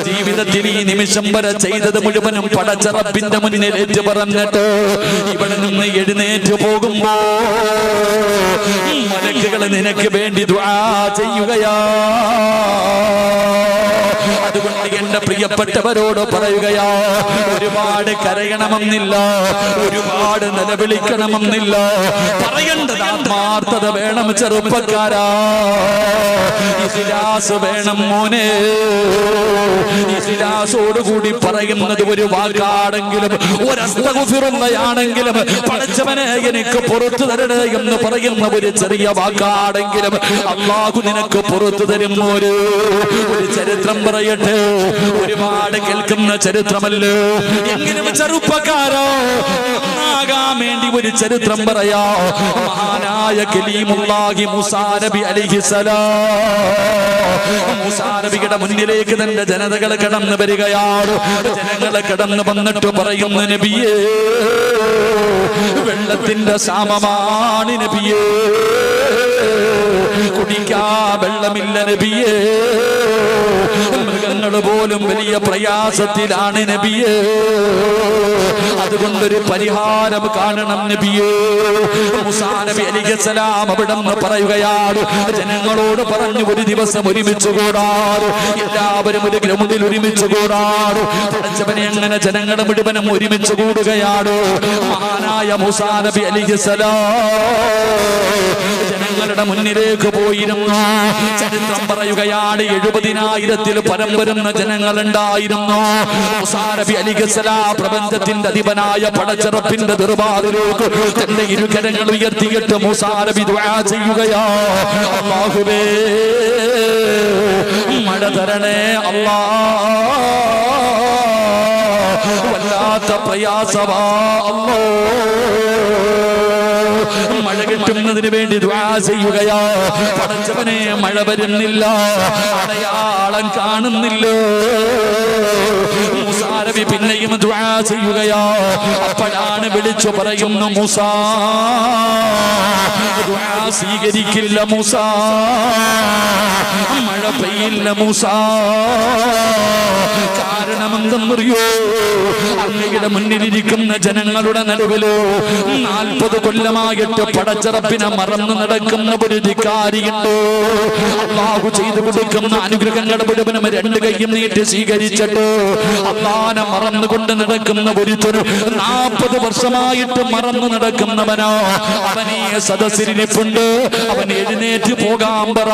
ജീവിതത്തിൽ ഈ നിമിഷം വരെ ചെയ്തത് മുഴുവനും പടച്ച റബ്ബിന്റെ മുന്നിൽ ഏറ്റു പറഞ്ഞിട്ട് ഇവിടെ നിന്ന് എഴുന്നേറ്റ് പോകുമ്പോ മലക്കുകൾ നിനക്ക് വേണ്ടി ദുആ ചെയ്യുകയാ. അതുകൊണ്ട് എന്റെ പ്രിയപ്പെട്ടവരോട് പറയുകയാ, ഒരുപാട് കരയണമെന്നില്ല, ഒരുപാട് നിലവിളിക്കണമെന്നില്ല, പറയേണ്ടത് ആത്മാർത്ഥത വേണം ചെറുപ്പക്കാരാ, ഇഖ്ലാസ് വേണം മോനെ. ഇഖ്ലാസോടുകൂടി പറയുന്നത് ഒരു വാക്കാണെങ്കിലും ഒരു അസ്തഗ്ഫിറുല്ലാഹയാണെങ്കിലും പടച്ചവനെ എനിക്ക് പുറത്തു തരണേ എന്ന് പറയുന്ന ഒരു ചെറിയ വാക്കാണെങ്കിലും അല്ലാഹു നിനക്ക് പുറത്തു തരും. ഒരു ചരിത്രം പറയട്ടെ, ഒരുപാട് കേൾക്കുന്ന ചരിത്രമല്ലോ, എങ്കിലും ചെറുപ്പക്കാരോ ആകാൻ വേണ്ടി ഒരു ചരിത്രം പറയാ. മഹാനായ കലീമുല്ലാഹി മൂസാ നബി അലൈഹിസ്സലാം, മൂസാ നബിയുടെ മുന്നിലേക്ക് തന്റെ ജനതകൾ കടന്നു വരികയാണ്. ജനങ്ങളെ കടന്നു വന്നിട്ട് പറയുന്നു, നബിയേ വെള്ളത്തിന്റെ ക്ഷാമമാണ് നബിയേ, കുടിക്കാ വെള്ളമില്ല നബിയേ, മൃഗങ്ങൾ പോലും വലിയ പ്രയാസത്തിലാണ് നബിയേ, അതുകൊണ്ടൊരു പരിഹാരം കാണണം നബിയേ. മൂസാ നബി അലൈഹിസ്സലാം അവിടെന്ന് പറയുകയാണ്, ജനങ്ങളോട് പറഞ്ഞു ഒരു ദിവസം ഒരുമിച്ച് കൂടാറ്, എല്ലാവരും ഒരു ഗ്രൗണ്ടിൽ ഒരുമിച്ച് കൂടാറ്. പടച്ചവനെ അങ്ങനെ ജനങ്ങളെ മുഴുവനും ഒരുമിച്ച് കൂടുകയാണ്. മഹാനായ മൂസാ നബി അലൈഹിസ്സലാം ജനങ്ങളുടെ മുന്നിലേക്ക് പോയിരുന്നു. ചരിത്രം പറയുകയാണ്, 70,000 പരം വരുന്ന ജനങ്ങളുണ്ടായിരുന്നു. മൂസാ നബി അലൈഹിസ്സലാം പ്രപഞ്ചത്തിന്റെ അധിപനായ പടച്ചറപ്പിന്റെ ദർബാറിലേക്ക് തന്റെ ഇരുകരങ്ങൾ ഉയർത്തിയിട്ട് മൂസാ നബി ദുആ ചെയ്യുകയാ, അല്ലാഹുവേ മഴ തരണേ അല്ലാ, വല്ലാത്ത പ്രയാസവാ അല്ലാ. മഴ കിട്ടുന്നതിന് വേണ്ടി ദുആ ചെയ്യുകയാ. പടച്ചവനെ മഴ വരുന്നില്ല, അടയാളം കാണുന്നില്ല. മൂസാ നബി പിന്നെയും ദുആ ചെയ്യുകയാ. അപ്പോഴാണ് വിളിച്ചു പറയുന്നു, മൂസാ ദുആ സ്വീകരിക്കില്ല മൂസാ, മഴ പെയ്യില്ല മൂസാ. കാരണം എന്തെന്നറിയോ, അങ്ങയുടെ മുന്നിലിരിക്കുന്ന ജനങ്ങളുടെ നടുവിലോ 40 കൊല്ലമായിട്ട് പടച്ചറപ്പിനെ മറന്നു നടക്കുന്ന ഒരു ധിക്കാരിയുണ്ട്. അല്ലാഹു ചെയ്തു കൊടുക്കുന്ന അനുഗ്രഹങ്ങളുടെ മുഴുവനും 2 കൈയും നീട്ടി സ്വീകരിച്ചിട്ട് അല്ലാഹനെ മറന്നുകൊണ്ട് നടക്കുന്ന ഒരുത്തനും 40 വർഷമായിട്ട് മറന്നു നടക്കുന്നവനോ, അവനീ സദസ്സിരിപ്പുണ്ട്. അവൻ എഴുന്നേറ്റ് പോകാൻ പറ,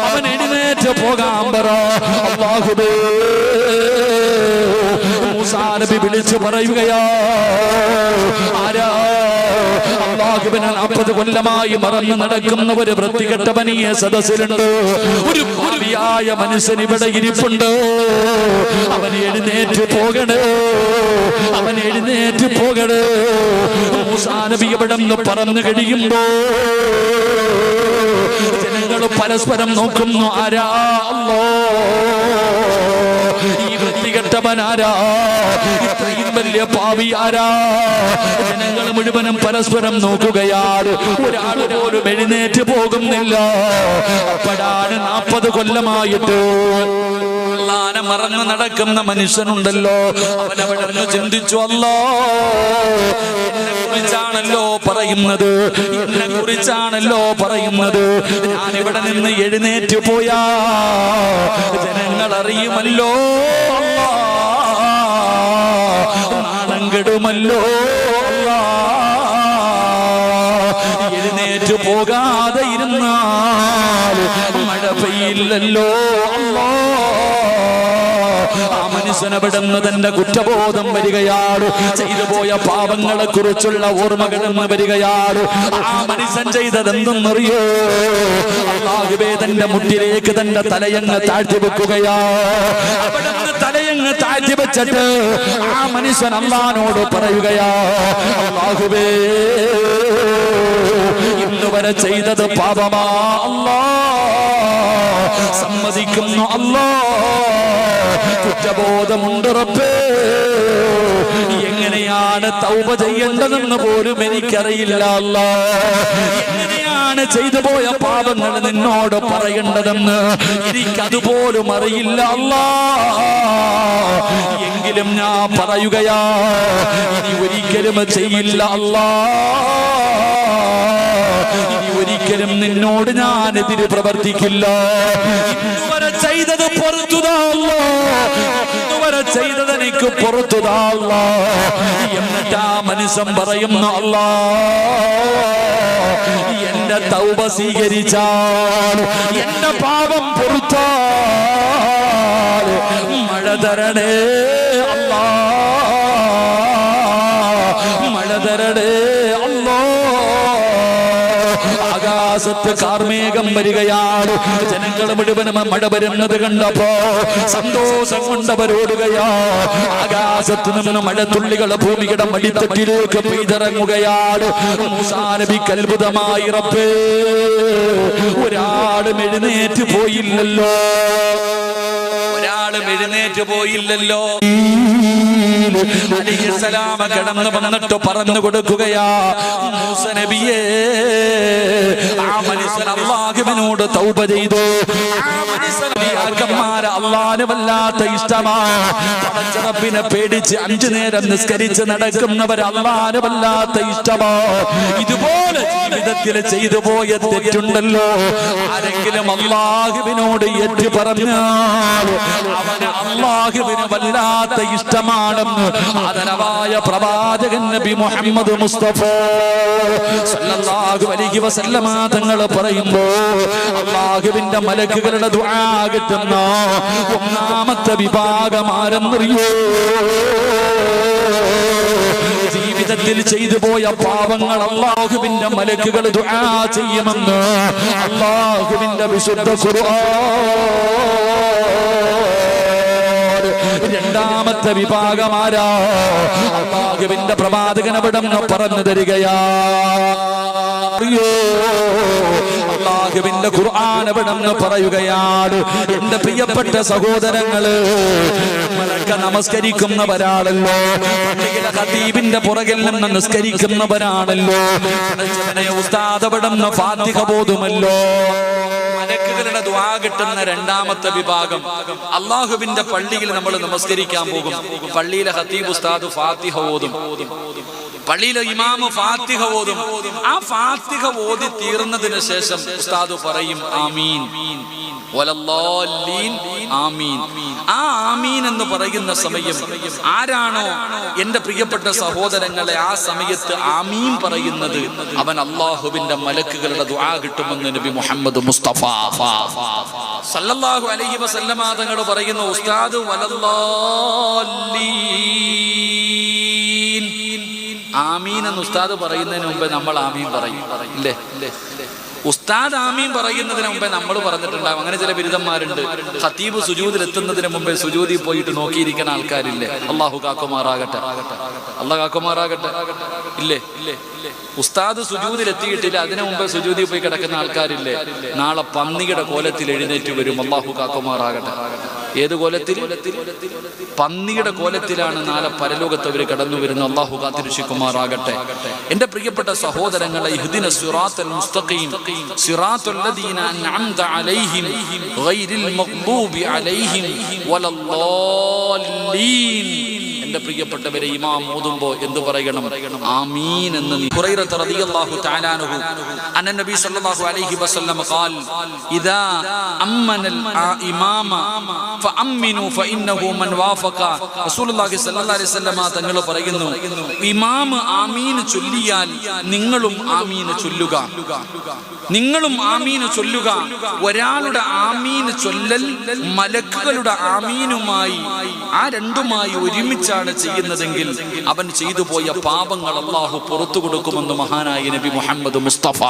അവൻ എഴുന്നേറ്റ് പോകാൻ പറ. അല്ലാഹുവേ മൂസാ നബി വിളിച്ചു പറയുകയാ, ആരാ? അല്ലാഹുവിനെ 40 കൊല്ലമായി മറന്നു നടക്കുന്ന ഒരു വൃത്തികെട്ടവൻ ഈ സദസ്സിലുണ്ട്. ഒരു ഭാവിയായ മനുഷ്യൻ ഇവിടെ ഇരിപ്പുണ്ട്. അവൻ എഴുന്നേറ്റ് പോകണേ, അവൻ എഴുന്നേറ്റ് പോകണേ. മൂസാ നബി ഇവിടെ നിന്ന് പറഞ്ഞു കഴിയുമ്പോ ജനങ്ങൾ പരസ്പരം നോക്കുന്നു, ആരാ? ഈ വൃത്തികെട്ടവനാരാ? ഇത്രയും വലിയ പാവി ആരാ? ജനങ്ങൾ മുഴുവനും പരസ്പരം നോക്കുകയാണ്. ഒരാൾ പോലും എഴുന്നേറ്റ് പോകുന്നില്ല. അപ്പോഴാണ് 40 കൊല്ലമായിട്ട് അല്ലാഹനെ മറന്നു നടക്കുന്ന മനുഷ്യനുണ്ടല്ലോ, അവനവിടെ ചിന്തിച്ചു, അല്ലാ എന്നെ കുറിച്ചാണല്ലോ പറയുന്നത്, എന്നെ കുറിച്ചാണല്ലോ പറയുന്നത്. ഞാനിവിടെ നിന്ന് എഴുന്നേറ്റ് പോയാ ജനങ്ങൾ അറിയുമല്ലോ, നാണം കെടുമല്ലോ. എഴുന്നേറ്റ് പോകാതെ ഇരുന്നാൽ മഴ പെയ്യില്ലല്ലോ അല്ലാ. ആ മനുഷ്യനവിടുന്ന് തന്റെ കുറ്റബോധം വരികയാണ്, ചെയ്തു പോയ പാപങ്ങളെ കുറിച്ചുള്ള ഓർമ്മകളെന്ന് വരികയാണ്. ആ മനുഷ്യൻ ചെയ്തത് എന്തെന്നറിയോ? അല്ലാഹുവേ, തന്റെ മുട്ടിലേക്ക് തന്റെ തലയങ്ങ് താഴ്ത്തി വെക്കുകയാ. അവിടുന്ന് തലയങ്ങ് താഴ്ത്തി വെച്ചിട്ട് ആ മനുഷ്യൻ അല്ലാഹുവോട് പറയുകയാ, അല്ലാഹുവേ, ഇന്ന് വരെ ചെയ്തത് പാപമാ അല്ലാ, സമ്മതിക്കുന്നു അല്ലാ, കുറ്റബോധമുണ്ട് റബ്ബേ, എങ്ങനെയാണ് തൗബ ചെയ്യേണ്ടതെന്ന് പോലും എനിക്കറിയില്ല അല്ലാ, എങ്ങനെയാണ് ചെയ്തു പോയ പാപങ്ങൾ നിന്നോട് പറയേണ്ടതെന്ന് എനിക്കതുപോലും അറിയില്ല അല്ലാ. എങ്കിലും ഞാൻ പറയുകയാ, ഇനി ഒരിക്കലും ചെയ്യില്ല അല്ലാ, ഇനി ഒരിക്കലും നിന്നോട് ഞാൻ എതിര് പ്രവർത്തിക്കില്ല. ഇന്നുവരെ ചെയ്തത് പൊറുത്തുതാ അല്ലാ, ഇന്നുവരെ ചെയ്തത് എനിക്ക് പൊറുത്തുതാ അല്ലാ. എന്നിട്ട് ആ മനുഷ്യൻ പറയുന്നു, അല്ലാ, എന്റെ തൗബ സ്വീകരിച്ചാൽ, എന്റെ പാപം പൊറുത്താൽ മഴ തരണേ അല്ലാ, മഴ തരണേ അല്ലാ. ആകാശത്ത് കാർമേഘം വരികയാണ്. ജനങ്ങൾ മുഴുവനും മഴ വരുന്നത് കണ്ടപ്പോ സന്തോഷം കൊണ്ടവരോടുകയാ. ആകാശത്ത് നിന്ന് മഴത്തുള്ളികൾ ഭൂമിയുടെ മടിത്തട്ടിലേക്ക് പെയ്തിറങ്ങുകയാണ്. മൂസാ നബിക്ക് അത്ഭുതമായി, റബ്ബേ, ഒരാളും എഴുന്നേറ്റ് പോയില്ലല്ലോ, ഒരാളും എഴുന്നേറ്റ് പോയില്ലല്ലോ. അലൈഹിസ്സലാം കടന്നു വന്നിട്ട് പറഞ്ഞു കൊടുക്കുകയാ, മൂസാ നബിയേ, ആ മനുഷ്യൻ അല്ലാഹുവിനോട് തൗബ ചെയ്തു. ആ മനുഷ്യന്മാരെ അല്ലാഹുവിന് വല്ലാത്ത ഇഷ്ടമാ. പടച്ച റബ്ബിനെ പേടിച്ച് 5 നേരം നിസ്കരിച്ച് നടക്കുന്നവർ അല്ലാഹുവിന് വല്ലാത്ത ഇഷ്ടമാ. ഇതുപോലെ ജീവിതത്തിൽ ചെയ്തു പോയ തെറ്റുണ്ടല്ലോ, ആരെങ്കിലും അല്ലാഹുവിനോട് ഏറ്റു പറഞ്ഞാൽ അവന് അല്ലാഹുവിന് വല്ലാത്ത ഇഷ്ടമാണെന്ന് ആദരവായ പ്രവാചകൻ നബി മുഹമ്മദ് മുസ്തഫ സല്ലല്ലാഹു അലൈഹി വസല്ലമ തങ്ങൾ പറയുമ്പോൾ അല്ലാഹുവിന്റെ മലക്കുകളുടെ ദുആ കിട്ടുന്ന ഒന്നാമത്തെ വിഭാഗം ആരെന്നറിയോ? ജീവിതത്തിൽ ചെയ്തു പോയ പാപങ്ങൾ അല്ലാഹുവിന്റെ മലക്കുകൾ ദുആ ചെയ്യുമെന്ന് അല്ലാഹുവിന്റെ വിശുദ്ധ ഖുർആൻ. രണ്ടാമത്തെ വിഭാഗമാരാ? അല്ലാഹുവിന്റെ പ്രവാചകൻ അവിടുന്ന് പറഞ്ഞു തരികയാ. അല്ലാഹുവിന്റെ ഖുർആൻ അവിടുന്ന് പറയുകയാണ്, എന്റെ പ്രിയപ്പെട്ട സഹോദരങ്ങള്, നമ്മളൊക്കെ നമസ്കരിക്കുന്നവരാണല്ലോ, പള്ളിയിലെ ഖതീബിന്റെ പുറകിൽ നിന്ന് നിസ്കരിക്കുന്നവരാണല്ലോ. ഉസ്താദ് അവിടുന്ന് ഫാത്തിഹ ഓതുമല്ലോ. മലക്കുകളുടെ ദുആ കിട്ടുന്ന രണ്ടാമത്തെ വിഭാഗം, അല്ലാഹുവിന്റെ പള്ളിയിൽ നമ്മൾ നമസ്കരിക്കാൻ പോകും. പള്ളിയിലെ ഖതീബ് ഉസ്താദ് ഫാത്തിഹ ഓതും, പള്ളിയിലെ ഇമാമ് ഫാത്തിഹ ഓതും. ആ ഫാത്തിഹ ഓതി തീർന്നതിന് ശേഷം ഉസ്താദ് പറയും ആമീൻ വലല്ലാലീൻ ആമീൻ. ആ ആമീൻ എന്ന് പറയുന്ന സമയം ആരാണോ എന്റെ പ്രിയപ്പെട്ട സഹോദരങ്ങളെ ആ സമയത്ത് ആമീൻ പറയുന്നത്, അവൻ അല്ലാഹുവിന്റെ മലക്കുകളുടെ ദുആ കിട്ടുമെന്ന് നബി മുഹമ്മദ് മുസ്തഫ സല്ലല്ലാഹു അലൈഹി വസല്ലമ തങ്ങൾ പറയുന്നു, ഉസ്താദ് വലല്ലാലീൻ ആമീൻ എന്ന് ഉസ്താദ് പറയുന്നതിന് മുമ്പേ നമ്മൾ ആമീൻ പറയും, ഇല്ലേ? ഉസ്താദ് ആമീൻ പറയുന്നതിന് മുമ്പേ നമ്മൾ പറഞ്ഞിട്ടുണ്ടാവും. അങ്ങനെ ചില ബിരുദന്മാരുണ്ട്, ഖതീബ് സുജൂദിൽ എത്തുന്നതിന് മുമ്പേ സുജൂദിൽ പോയിട്ട് നോക്കിയിരിക്കുന്ന ആൾക്കാരില്ലേ? അല്ലാഹു കാക്കുമാറാകട്ടെ, അല്ലാഹു കാക്കുമാറാകട്ടെ. ഇല്ലേ? ഉസ്താദ് സുജൂദിൽ എത്തിയിട്ടില്ല, അതിനു മുമ്പേ സുജൂദിൽ പോയി കിടക്കുന്ന ആൾക്കാരില്ലേ? നാളെ പന്നിയുടെ കോലത്തിൽ എഴുന്നേറ്റ് വരും. അല്ലാഹു കാക്കുമാറാകട്ടെ. ഏത് കോലത്തിൽ? പന്നിയുടെ കോലത്തിലാണ് നാളെ പരലോകത്ത് അവർ കടന്നു വരുന്നത്. അല്ലാഹു കാത്തിരക്ഷിക്കുമാറാകട്ടെ. എന്റെ പ്രിയപ്പെട്ട സഹോദരങ്ങളെ, ഇഹ്ദിന സിറാത്തൽ മുസ്തഖീം സിറാത്തൽ ലദീന അൻഅംത അലൈഹിം ഗൈറിൽ മഗ്ദൂബി അലൈഹിം വലല്ലാലീൻ എന്റെ പ്രിയപ്പെട്ടവരെ ഇമാം ഓതുമ്പോ എന്ത് പറയണം? ആമീൻ എന്ന്. ഹുറൈറ റളിയല്ലാഹു തആല അൻഹു അന്ന നബി സല്ലല്ലാഹു അലൈഹി വസല്ലം ഖാൽ ഇദാ അമ്മനൽ ഇമാമ ഫഅമ്മിനു ഫഇന്നഹു മൻ വാഫഖ. റസൂലുള്ളാഹി സ്വല്ലല്ലാഹു അലൈഹി വസല്ലം തങ്ങൾ പറയുന്നു, ഇമാം ആമീൻ ചൊല്ലിയാൽ നിങ്ങളും ആമീൻ ചൊല്ലുക. നിങ്ങളും ആമീൻ ചൊല്ലുക. ഒരാളുടെ ആമീൻ ചൊല്ലൽ മലക്കുകളുടെ ആമീനുമായി, ആ രണ്ടുമായി ഒരുമിച്ചാണ് ചെയ്യുന്നതെങ്കിൽ അവൻ ചെയ്തു പോയ പാപങ്ങൾ അല്ലാഹു പുറത്തു കൊടുക്കുമെന്ന് മഹാനായ നബി മുഹമ്മദ് മുസ്തഫ.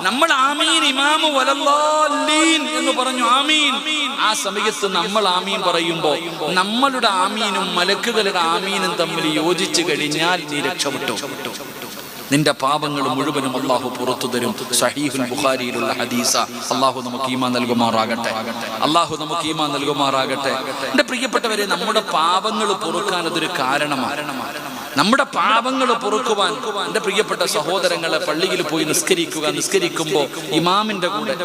നമ്മൾ ആമീൻ ഇമാമു വലല്ലാലീൻ എന്ന് പറഞ്ഞു, ആമീൻ. ആ സമയത്ത് നമ്മൾ ആമീൻ പറയുമ്പോ നമ്മളുടെ ആമീനും മലക്കുകളുടെ ആമീനും തമ്മിൽ യോജിച്ചു കഴിഞ്ഞാൽ നീ രക്ഷപ്പെട്ടു. നിന്റെ പാപങ്ങൾ മുഴുവനും അല്ലാഹു പുറത്തു തരും. സഹീഹുൽ ബുഖാരിയിലുള്ള ഹദീസ. അല്ലാഹു നമുക്ക് ഈമാൻ നൽകുമാറാകട്ടെ. അല്ലാഹു നമുക്ക് ഈമാൻ നൽകുമാറാകട്ടെ. എന്റെ പ്രിയപ്പെട്ടവരെ, നമ്മുടെ പാപങ്ങൾ പൊറുക്കാൻ അതൊരു കാരണമാണ്. നമ്മുടെ പാപങ്ങൾ പൊറുക്കുവാൻ എന്റെ പ്രിയപ്പെട്ട സഹോദരങ്ങളെ, പള്ളിയിൽ പോയി നിസ്കരിക്കുക. നിസ്കരിക്കുമ്പോൾ ഇമാമിന്റെ കൂടെ,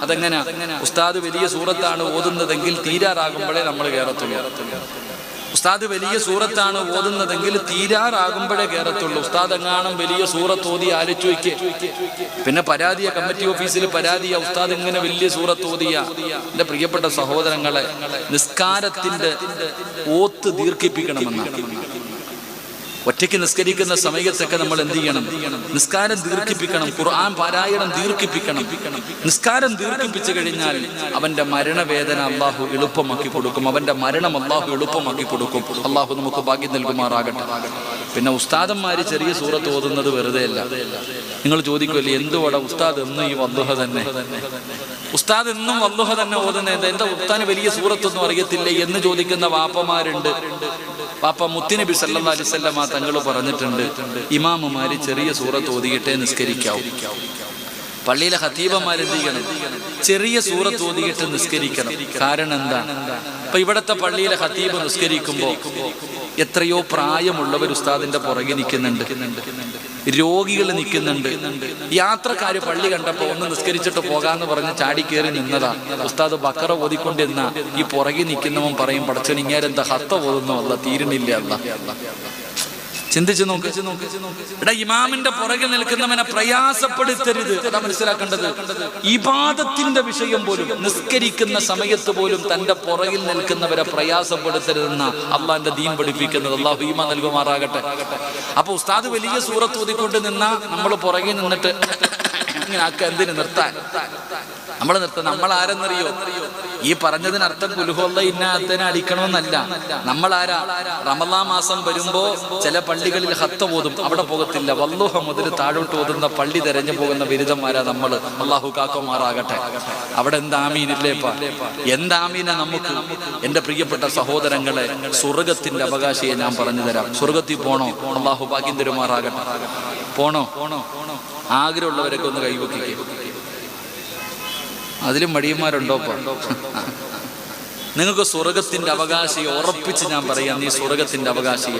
അതെങ്ങനെ? ഉസ്താദ് വലിയ സൂറത്താണ് ഓതുന്നതെങ്കിൽ തീരാറാകുമ്പോഴേ നമ്മൾ കയറത്തുള്ളൂ. ഉസ്താദ് വലിയ സൂറത്താണ് ഓതുന്നതെങ്കിൽ തീരാറാകുമ്പോഴേ കയറത്തുള്ളൂ. ഉസ്താദ് എങ്ങാനും വലിയ സൂറത്ത് ഓതി ആലോചിച്ച് വയ്ക്ക്. പിന്നെ പരാതിയ കമ്മിറ്റി ഓഫീസിൽ പരാതിയ, ഉസ്താദ് ഇങ്ങനെ വലിയ സൂറത്ത് ഓതിയ. എന്റെ പ്രിയപ്പെട്ട സഹോദരങ്ങളെ, നിസ്കാരത്തിന്റെ ഓത്ത് ദീർഘിപ്പിക്കണമെന്നാണ്. ഒറ്റയ്ക്ക് നിസ്കരിക്കുന്ന സമയത്തൊക്കെ നമ്മൾ എന്ത് ചെയ്യണം? നിസ്കാരം ദീർഘിപ്പിക്കണം. ഖുർആൻ പാരായണം ദീർഘിപ്പിക്കണം. നിസ്കാരം ദീർഘിപ്പിച്ചു കഴിഞ്ഞാൽ അവന്റെ മരണവേദന അല്ലാഹു എളുപ്പമാക്കി കൊടുക്കും. അവന്റെ മരണം അല്ലാഹു എളുപ്പമാക്കി കൊടുക്കും. അല്ലാഹു നമുക്ക് ഭാഗ്യം നൽകുമാറാകട്ടെ. പിന്നെ ഉസ്താദന്മാര് ചെറിയ സൂറത്ത് ഓതുന്നത് വെറുതെ അല്ല. നിങ്ങൾ ചോദിക്കുമല്ലേ, എന്തുവാടാ ഉസ്താദ് എന്നും ഈ വദ്ദുഹ തന്നെ? ഉസ്താദ് എന്നും വദ്ദുഹ തന്നെ ഓതുന്നത് എന്താ? ഉസ്താദിന് വലിയ സൂറത്തൊന്നും അറിയത്തില്ലേ എന്ന് ചോദിക്കുന്ന വാപ്പമാരുണ്ട്. പാപ്പ മുത്തുനബി സല്ലല്ലാഹു അലൈഹി വസല്ലം തങ്ങൾ പറഞ്ഞിട്ടുണ്ട്, ഇമാമുമാര് ചെറിയ സൂറത്ത് ഓതിയിട്ടേ നിസ്കരിക്കാവൂ. പള്ളിയിലെ ഖതീബന്മാർ എന്ത് ചെയ്യണം? ചെറിയ സൂറത്ത് ഓതിയിട്ട് നിസ്കരിക്കണം. കാരണം എന്താ? ഇപ്പൊ ഇവിടത്തെ പള്ളിയിലെ ഖതീബ് നിസ്കരിക്കുമ്പോ എത്രയോ പ്രായമുള്ളവർ ഉസ്താദിന്റെ പുറകെ നിൽക്കുന്നുണ്ട്, രോഗികൾ നിൽക്കുന്നുണ്ട്. യാത്രക്കാര് പള്ളി കണ്ടപ്പോ ഒന്ന് നിസ്കരിച്ചിട്ട് പോകാന്ന് പറഞ്ഞ് ചാടിക്കേറി നിന്നതാ. ഉസ്താദ് ബക്കറ ഓതിക്കൊണ്ടിരുന്ന ഈ പുറകെ നിൽക്കുന്നവൻ പറയും, പടച്ചോൻ ഇങ്ങേരെന്താ ഹത്ത ഓതുന്നു, അല്ല തീരുന്നില്ല. അല്ല, ചിന്തിച്ചു നോക്ക്. ഇവിടെ ഇമാമിന്റെ പുറകിൽ നിൽക്കുന്നവനെ പ്രയാസപ്പെടുത്തരുത്. അതാ മനസ്സിലാക്കേണ്ടത്. ഇബാദത്തിന്റെ വിഷയം പോലും, നിസ്കരിക്കുന്ന സമയത്ത് പോലും തന്റെ പുറകിൽ നിൽക്കുന്നവരെ പ്രയാസപ്പെടുത്തരുതെന്ന അള്ളാന്റെ ദീൻ പഠിപ്പിക്കുന്നത്. അള്ളാഹു ഈമാൻ നൽകുമാറാകട്ടെ. അപ്പൊ ഉസ്താദ് വലിയ സൂറത്ത് ഓതിക്കൊണ്ട് നിന്നാ നമ്മൾ പുറകിൽ നിന്നിട്ട് ഇങ്ങനെ ആക്ക. എന്തിന് നിർത്താൻ? നമ്മൾ നിർത്താൻ. നമ്മൾ ആരെന്നറിയോ? ഈ പറഞ്ഞതിനർത്ഥം കുലുഹുള്ള ഇന്നത്തിനെ അടിക്കണമെന്നല്ല. നമ്മളാരാ? റമളാൻ മാസം വരുമ്പോ ചില പള്ളികളിൽ ഹത്ത ഓതും, അവിടെ പോകത്തില്ല. വല്ലുഹ മുതൽ താഴോട്ട് ഓതുന്ന പള്ളി തെരഞ്ഞു പോകുന്ന ബിരുദന്മാരാ നമ്മൾ. അള്ളാഹു കാക്കുമാറാകട്ടെ. അവിടെ എന്താമീനില്ലേപ്പാ? എന്താമീന നമുക്ക്? എന്റെ പ്രിയപ്പെട്ട സഹോദരങ്ങളെ, സ്വർഗത്തിന്റെ അവകാശിയെ ഞാൻ പറഞ്ഞു തരാം. സ്വർഗത്തിൽ പോണോ? അള്ളാഹു ഭാഗ്യം തരുമാറാകട്ടെ. പോണോ? ആഗ്രഹമുള്ളവരൊക്കെ ഒന്ന് കൈവയ്ക്കുക. അതിലും മടിയന്മാരുണ്ടോപ്പ? നിങ്ങൾക്ക് സ്വർഗത്തിന്റെ അവകാശിയെ ഉറപ്പിച്ച് ഞാൻ പറയാം, നീ സ്വർഗത്തിന്റെ അവകാശിയ.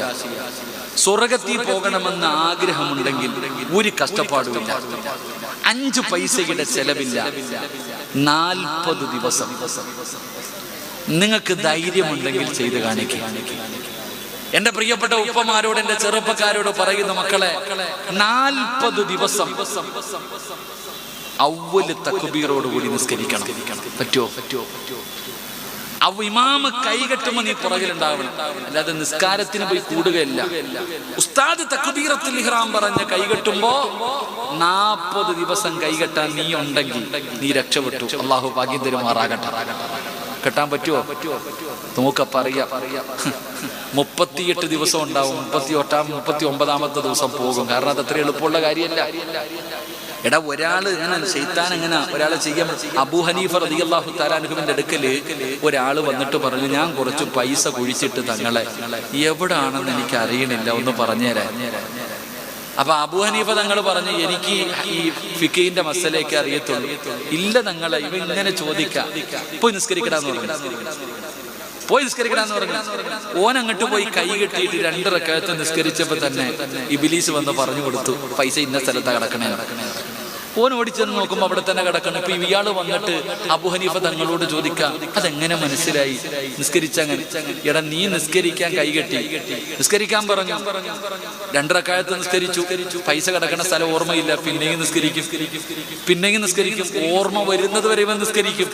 സ്വർഗത്തിൽ പോകണമെന്ന് ആഗ്രഹമുണ്ടെങ്കിൽ ഒരു കഷ്ടപ്പാടുമില്ല, 5 പൈസയുടെ ചെലവില്ല, 40 ദിവസം നിങ്ങൾക്ക് ധൈര്യമുണ്ടെങ്കിൽ ചെയ്ത് കാണിക്കുക. എന്റെ പ്രിയപ്പെട്ട ഉപ്പമാരോട്, എന്റെ ചെറുപ്പക്കാരോട് പറയുന്ന മക്കളെ, 40 ദിവസം അവ്വല് തക്ബീറോടുകൂടി നിസ്കരിക്കണം. പറ്റുമോ? ഇമാമ് കൈകെട്ടുമ്പോ നീ പുറകിലുണ്ടാവണം, അല്ലാതെ നിസ്കാരത്തിന് പോയി കൂടുകയല്ല. ഉസ്താദ് തക്ബീറത്തുൽ ഇഹ്റാം പറഞ്ഞ് കൈകെട്ടുമ്പോ 40 ദിവസം കൈകെട്ടാൻ നീ ഉണ്ടെങ്കിൽ നീ രക്ഷപ്പെട്ടു. അള്ളാഹു ഭാഗ്യം തരുമാറാകട്ടെ. കെട്ടാൻ പറ്റുമോ? നോക്കപ്പറിയാം. 38 ദിവസം ഉണ്ടാവും. 39ാമത്തെ ദിവസം പോകും. കാരണം അത് അത്ര എളുപ്പമുള്ള കാര്യമല്ല. എടാ, ഒരാള് ഇങ്ങനെ ശൈത്താൻ എങ്ങനെ ഒരാളെ ചെയ്യാൻ? അബൂ ഹനീഫ റളിയല്ലാഹു തആല അൻഹുവിന്റെ അടുക്കല് ഒരാള് വന്നിട്ട് പറഞ്ഞു, ഞാൻ കുറച്ച് പൈസ കുഴിച്ചിട്ട് തങ്ങളെ എവിടാണെന്ന് എനിക്ക് അറിയണില്ല, ഒന്ന് പറഞ്ഞുതരാൻ. അപ്പൊ അബൂ ഹനീഫ തങ്ങൾ പറഞ്ഞു, എനിക്ക് ഈ ഫിഖിന്റെ മസലയൊക്കെ അറിയത്തുള്ളൂ. ഇല്ല തങ്ങളെ, ഇവ ഇങ്ങനെ ചോദിക്കാം, പോയി നിസ്കരിക്കടാന്ന് പറഞ്ഞു. ഓൻ അങ്ങോട്ട് പോയി കൈ കെട്ടിയിട്ട് 2 റക്അത്ത് നിസ്കരിച്ചപ്പോ തന്നെ ഇബ്ലീസ് വന്ന് പറഞ്ഞു കൊടുത്തു, പൈസ ഇന്ന സ്ഥലത്താ കിടക്കണേ. ഓൻ ഓടിച്ചെന്ന് നോക്കുമ്പോൾ അവിടെ തന്നെ കിടക്കണം. ഇപ്പൊ ഇയാള് വന്നിട്ട് അബൂ ഹനീഫ തങ്ങളോട് ചോദിക്കാം, അതെങ്ങനെ മനസ്സിലായി നിസ്കരിച്ചങ്ങനെ? എടാ നീ നിസ്കരിക്കാൻ കൈകെട്ടി നിസ്കരിക്കാൻ പറഞ്ഞു, 2 റക്അത്ത് നിസ്കരിച്ചു, പൈസ കിടക്കുന്ന സ്ഥലം ഓർമ്മയില്ല, പിന്നെയും നിസ്കരിക്കും, ഓർമ്മ വരുന്നത് വരെ ഇവൻ നിസ്കരിക്കും.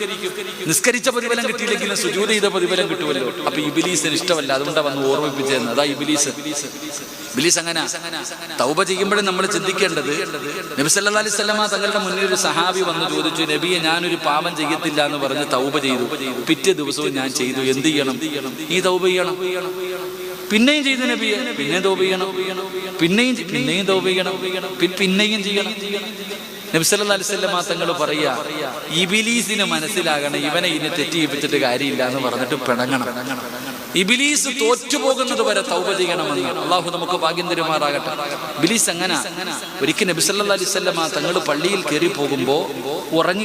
നിസ്കരിച്ച പ്രതിഫലം കിട്ടിയില്ലെങ്കിലും സുജൂദ് ചെയ്ത പ്രതിഫലം കിട്ടുമല്ലോ. അപ്പൊ ഇബ്ലീസിന് ഇഷ്ടമല്ല, അതുകൊണ്ടാണ് വന്ന് ഓർമ്മിപ്പിച്ചതെന്ന്. അതാ ഇബ്ലീസ് അങ്ങനെ. തൗബ ചെയ്യുമ്പോഴും നമ്മൾ ചിന്തിക്കേണ്ടത്, നബി സല്ലല്ലാഹു അലൈഹി വസല്ലമ തങ്ങളുടെ മുന്നിൽ ഒരു സഹാബി വന്ന് ചോദിച്ചു, നബിയെ ഞാനൊരു പാപം ചെയ്യത്തില്ല എന്ന് പറഞ്ഞ് തൗബ ചെയ്തു, പിറ്റേ ദിവസവും ഞാൻ ചെയ്തു, എന്ത് ചെയ്യണം? ഈ തൗബ ചെയ്യണം. പിന്നെയും ചെയ്തു നബിയെ, പിന്നെ തൗബ ചെയ്യണം, പിന്നെയും തൗബ ചെയ്യണം, പിന്നെയും ചെയ്യണം. നബി സല്ലല്ലാഹു അലൈഹി വസല്ലമ തങ്ങൾ പറയാ, ഇബ്ലീസിന് മനസ്സിലാകണം ഇവനെ ഇനി തെറ്റിയിപ്പിച്ചിട്ട് കാര്യമില്ല എന്ന് പറഞ്ഞിട്ട് പിണങ്ങണം. ഇബ്ലീസ് തോറ്റുപോകുന്നത് വരെ തൗബ ചെയ്യണമെന്ന്. അള്ളാഹു നമുക്ക് ഭാഗ്യം തരുമാറാകട്ടെ. ഇബ്ലീസ് അങ്ങനെ. ഒരിക്കൽ നബി സല്ലല്ലാഹു അലൈഹി വസല്ലമ തങ്ങൾ പള്ളിയിൽ കയറി പോകുമ്പോ ഉറങ്ങി